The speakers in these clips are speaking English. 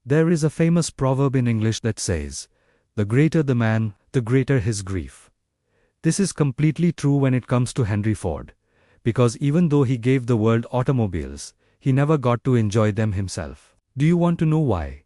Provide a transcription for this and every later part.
There is a famous proverb in English that says, "The greater the man, the greater his grief." This is completely true when it comes to Henry Ford, because even though he gave the world automobiles, he never got to enjoy them himself. Do you want to know why?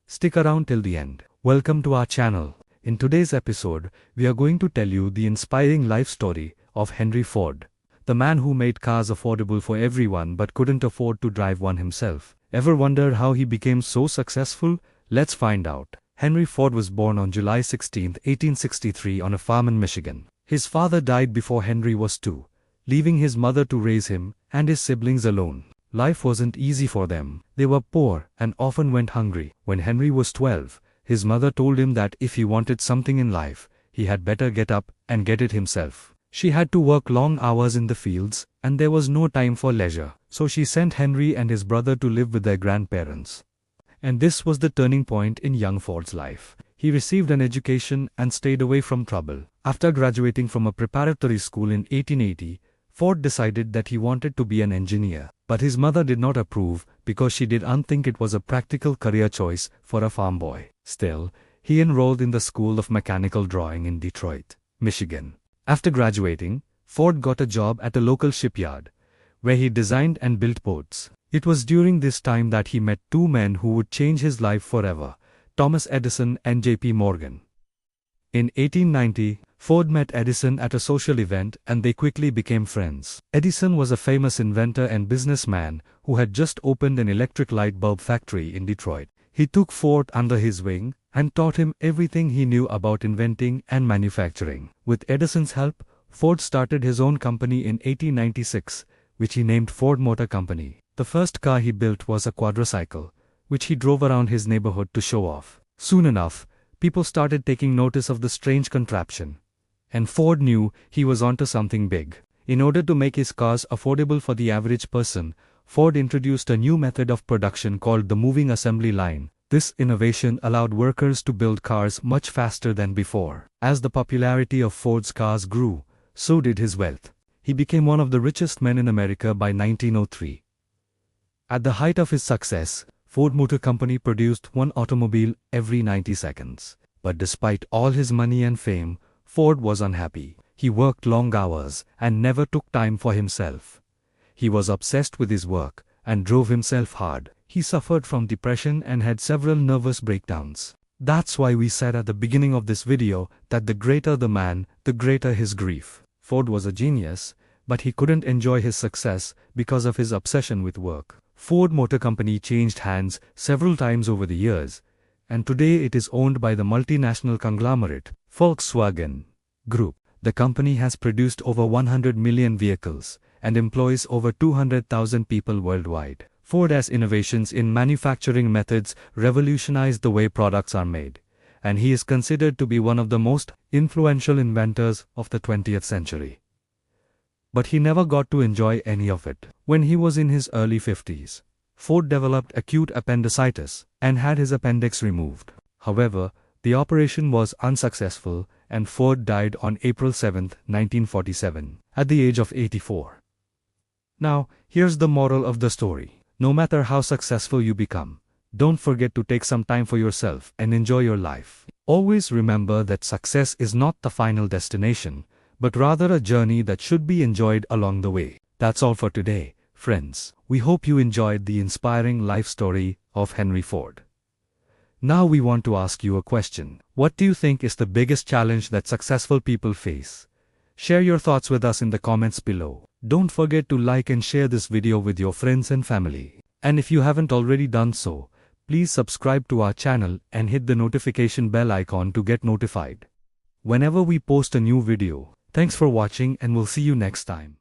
Stick around till the end. Welcome to our channel. In today's episode, we are going to tell you the inspiring life story of Henry Ford, the man who made cars affordable for everyone but couldn't afford to drive one himself. Ever wonder how he became so successful? Let's find out. Henry Ford was born on July 16, 1863 on a farm in Michigan. His father died before Henry was 2, leaving his mother to raise him and his siblings alone. Life wasn't easy for them. They were poor and often went hungry. When Henry was 12, his mother told him that if he wanted something in life, he had better get up and get it himself. She had to work long hours in the fields, and there was no time for leisure, so she sent Henry and his brother to live with their grandparents. And this was the turning point in young Ford's life. He received an education and stayed away from trouble. After graduating from a preparatory school in 1880, Ford decided that he wanted to be an engineer. But his mother did not approve because she didn't think it was a practical career choice for a farm boy. Still, he enrolled in the School of Mechanical Drawing in Detroit, Michigan. After graduating, Ford got a job at a local shipyard, where he designed and built boats. It was during this time that he met two men who would change his life forever: Thomas Edison and J.P. Morgan. In 1890, Ford met Edison at a social event and they quickly became friends. Edison was a famous inventor and businessman who had just opened an electric light bulb factory in Detroit. He took Ford under his wing and taught him everything he knew about inventing and manufacturing. With Edison's help, Ford started his own company in 1896, which he named Ford Motor Company. The first car he built was a quadricycle, which he drove around his neighborhood to show off. Soon enough, people started taking notice of the strange contraption, and Ford knew he was onto something big. In order to make his cars affordable for the average person, Ford introduced a new method of production called the moving assembly line. This innovation allowed workers to build cars much faster than before. As the popularity of Ford's cars grew, so did his wealth. He became one of the richest men in America by 1903. At the height of his success, Ford Motor Company produced one automobile every 90 seconds. But despite all his money and fame, Ford was unhappy. He worked long hours and never took time for himself. He was obsessed with his work and drove himself hard. He suffered from depression and had several nervous breakdowns. That's why we said at the beginning of this video that the greater the man, the greater his grief. Ford was a genius, but he couldn't enjoy his success because of his obsession with work. Ford Motor Company changed hands several times over the years, and today it is owned by the multinational conglomerate Volkswagen Group. The company has produced over 100 million vehicles and employs over 200,000 people worldwide. Ford's innovations in manufacturing methods revolutionized the way products are made, and he is considered to be one of the most influential inventors of the 20th century. But he never got to enjoy any of it. When he was in his early 50s, Ford developed acute appendicitis and had his appendix removed. However, the operation was unsuccessful and Ford died on April 7, 1947, at the age of 84. Now, here's the moral of the story. No matter how successful you become, don't forget to take some time for yourself and enjoy your life. Always remember that success is not the final destination, but rather a journey that should be enjoyed along the way. That's all for today, friends. We hope you enjoyed the inspiring life story of Henry Ford. Now we want to ask you a question. What do you think is the biggest challenge that successful people face? Share your thoughts with us in the comments below. Don't forget to like and share this video with your friends and family. And if you haven't already done so, please subscribe to our channel and hit the notification bell icon to get notified whenever we post a new video. Thanks for watching and we'll see you next time.